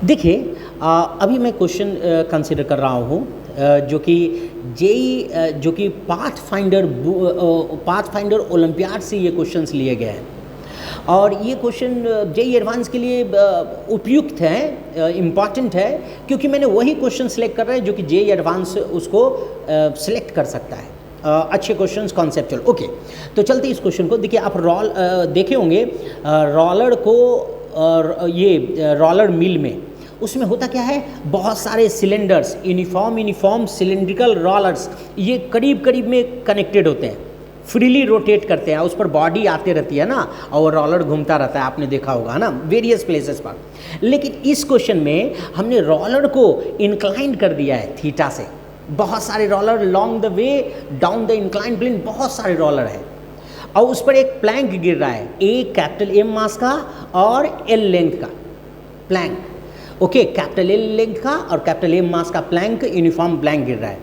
देखिए अभी मैं क्वेश्चन कंसिडर कर रहा हूँ जो कि जेई जो कि पाथ फाइंडर ओलंपियाड से ये क्वेश्चंस लिए गए हैं और ये क्वेश्चन जेई एडवांस के लिए उपयुक्त है, इम्पॉर्टेंट है, क्योंकि मैंने वही क्वेश्चन सेलेक्ट कर रहे हैं जो कि जेई एडवांस उसको सेलेक्ट कर सकता है। अच्छे क्वेश्चंस कॉन्सेप्चुअल। ओके, तो चलते इस क्वेश्चन को। देखिए आप देखे होंगे रोलर को, ये रोलर मिल में उसमें होता क्या है, बहुत सारे सिलेंडर्स, यूनिफॉर्म सिलेंड्रिकल रोलर्स, ये करीब करीब में कनेक्टेड होते हैं, फ्रीली रोटेट करते हैं, उस पर बॉडी आते रहती है ना और रोलर घूमता रहता है, आपने देखा होगा ना वेरियस प्लेसेस पर। लेकिन इस क्वेश्चन में हमने रोलर को इंक्लाइन कर दिया है थीटा से। बहुत सारे roller long the way down the incline plane, बहुत सारे रोलर हैं और उस पर एक प्लैंक गिर रहा है, ए कैपिटल एम मास का और एल लेंथ का plank. Okay, capital L length का और कैपिटल एम मास का प्लैंक, यूनिफॉर्म प्लैंक गिर रहा है।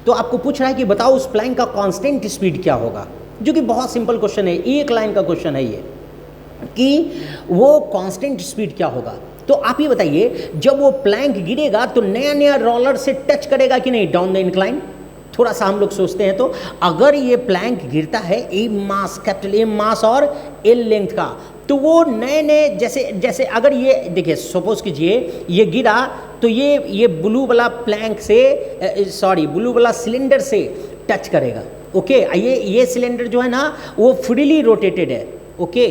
तो आपको पूछ रहा है कि बताओ उस प्लैंक का कांस्टेंट स्पीड क्या होगा, जो कि बहुत सिंपल क्वेश्चन है, एक लाइन का क्वेश्चन है ये कि वो कांस्टेंट स्पीड क्या होगा। तो आप ये बताइए, जब वो प्लैंक गिरेगा तो नया नया रोलर से टच करेगा कि नहीं डाउन द इंक्लाइन। थोड़ा सा हम लोग सोचते हैं, तो अगर ये प्लैंक गिरता है एम मास, कैपिटल एम मास और एल लेंथ का, तो वो नए नए जैसे अगर ये देखिए, सपोज कीजिए ये गिरा तो ये ब्लू वाला प्लैंक से ब्लू वाला सिलेंडर से टच करेगा। ओके, ये सिलेंडर जो है ना वो फ्रीली रोटेटेड है। ओके,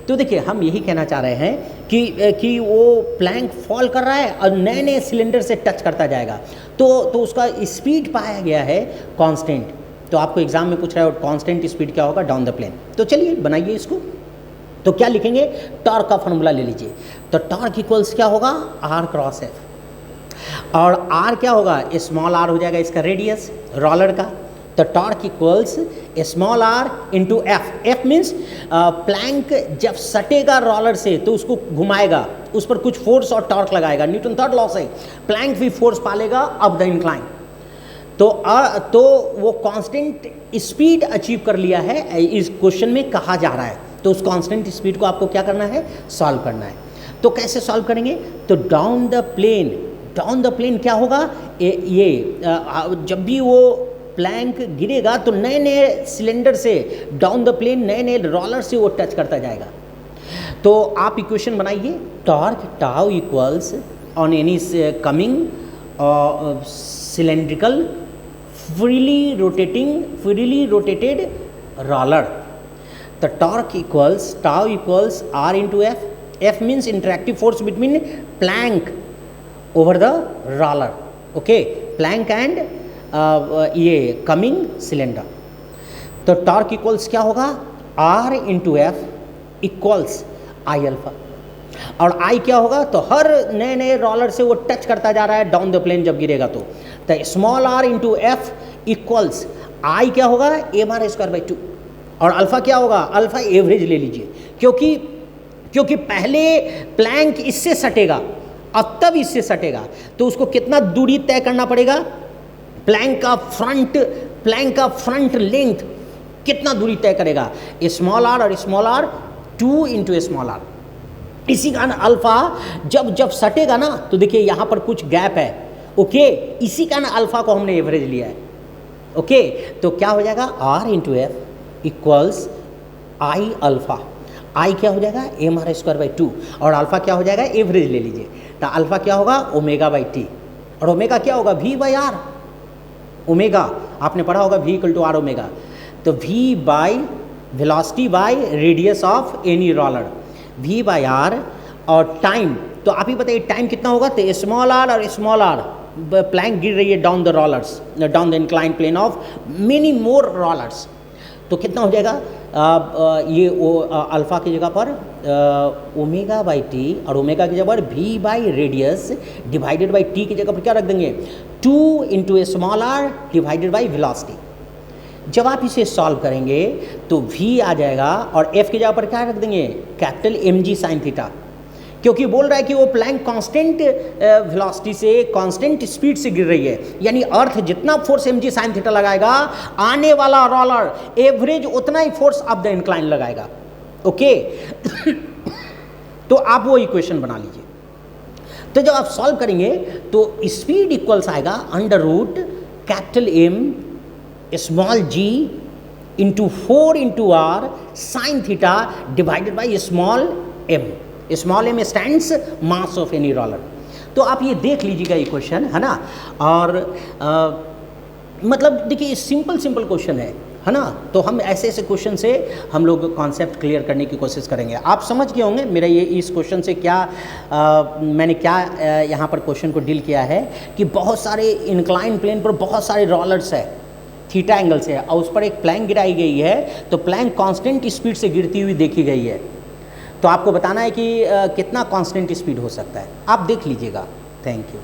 तो देखिए हम यही कहना चाह रहे हैं कि वो प्लैंक फॉल कर रहा है और नए नए सिलेंडर से टच करता जाएगा, तो उसका स्पीड पाया गया है कांस्टेंट। तो आपको एग्जाम में पूछ रहा है कांस्टेंट स्पीड क्या होगा डाउन द प्लेन। तो चलिए बनाइए इसको। तो क्या लिखेंगे, टॉर्क का फॉर्मूला ले लीजिए। तो टॉर्क इक्वल्स क्या होगा, आर क्रॉस एफ, और आर क्या होगा, स्मॉल आर हो जाएगा इसका रेडियस रोलर का। तो torque equals small r into F. F means plank जब सटेगा रोलर से तो उसको घुमाएगा, उस पर कुछ फोर्स और टॉर्क लगाएगा, न्यूटन थर्ड लॉ से प्लैंक भी फोर्स पालेगा अप द इंक्लाइन। तो वो कांस्टेंट स्पीड अचीव कर लिया है, इस क्वेश्चन में कहा जा रहा है। तो उस कांस्टेंट स्पीड को आपको क्या करना है, सॉल्व करना है। तो कैसे सॉल्व करेंगे, तो डाउन द प्लेन क्या होगा, जब भी वो प्लैंक गिरेगा तो नए नए सिलेंडर से डाउन द प्लेन नए नए रोलर से वो टच करता जाएगा। तो आप इक्वेशन बनाइए, torque tau equals on any coming cylindrical freely rotated roller. The torque equals tau equals r into f. F means interactive force between plank over the roller. Okay, plank and ये coming cylinder. तो torque equals क्या होगा, r into f equals I alpha. और I क्या होगा, तो हर नए नए रोलर से वो टच करता जा रहा है डाउन द प्लेन जब गिरेगा। तो small r into f equals I क्या होगा, एम आर स्क्वायर बाई 2, और अल्फ़ा क्या होगा, अल्फ़ा एवरेज ले लीजिए, क्योंकि पहले प्लैंक इससे सटेगा और तब इससे सटेगा, तो उसको कितना दूरी तय करना पड़ेगा, प्लैंक का फ्रंट लेंथ कितना दूरी तय करेगा, स्मॉल आर और small r 2 into small r. इसी कारण अल्फ़ा जब सटेगा ना, तो देखिए यहाँ पर कुछ गैप है। ओके, इसी कारण अल्फ़ा को हमने एवरेज लिया है। ओके, तो क्या हो जाएगा, R into F equals I alpha. I क्या हो जाएगा, एम आर स्क्वायर बाई 2, और अल्फ़ा क्या हो जाएगा, एवरेज ले लीजिए। तो अल्फ़ा क्या होगा, ओमेगा बाई टी, और ओमेगा क्या होगा, वी बाई आर। ओमेगा आपने पढ़ा होगा, V equal to R omega. तो V by velocity by radius of any roller, V by R, और टाइम, तो आप ही बताइए टाइम कितना होगा, तो स्मॉल आर और स्मॉल आर, प्लैंक गिर रही है down the rollers, down the incline plane of many more rollers. तो कितना हो जाएगा, ये अल्फ़ा की जगह पर ओमेगा बाई टी, और ओमेगा की जगह पर v by radius divided by t की जगह पर क्या रख देंगे, 2 into small r divided by velocity. जब आप इसे सॉल्व करेंगे तो v आ जाएगा, और f की जगह पर क्या रख देंगे, capital M g sine theta, क्योंकि बोल रहा है कि वो प्लैंक कांस्टेंट वेलोसिटी से, कांस्टेंट स्पीड से गिर रही है, यानी अर्थ जितना force m g sine theta लगाएगा, आने वाला रोलर एवरेज उतना ही फोर्स अप द इंक्लाइन लगाएगा। ओके तो आप वो इक्वेशन बना लीजिए। तो जब आप सॉल्व करेंगे तो स्पीड इक्वल्स आएगा under root capital M small g into 4 into r sine theta divided by small m. Small m stands mass of any roller. तो आप ये देख लीजिएगा ये क्वेश्चन, है ना। और मतलब देखिए सिंपल क्वेश्चन है ना। तो हम ऐसे ऐसे क्वेश्चन से हम लोग कॉन्सेप्ट क्लियर करने की कोशिश करेंगे। आप समझ गए होंगे मेरा ये इस क्वेश्चन से क्या मैंने क्या यहाँ पर क्वेश्चन को डील किया है कि बहुत सारे इंक्लाइन प्लेन पर बहुत सारे रोलर्स है थीटा एंगल से, और उस पर एक प्लैंक गिराई गई है, तो प्लैंक कांस्टेंट स्पीड से गिरती हुई देखी गई है। तो आपको बताना है कि कितना कांस्टेंट स्पीड हो सकता है, आप देख लीजिएगा। Thank you.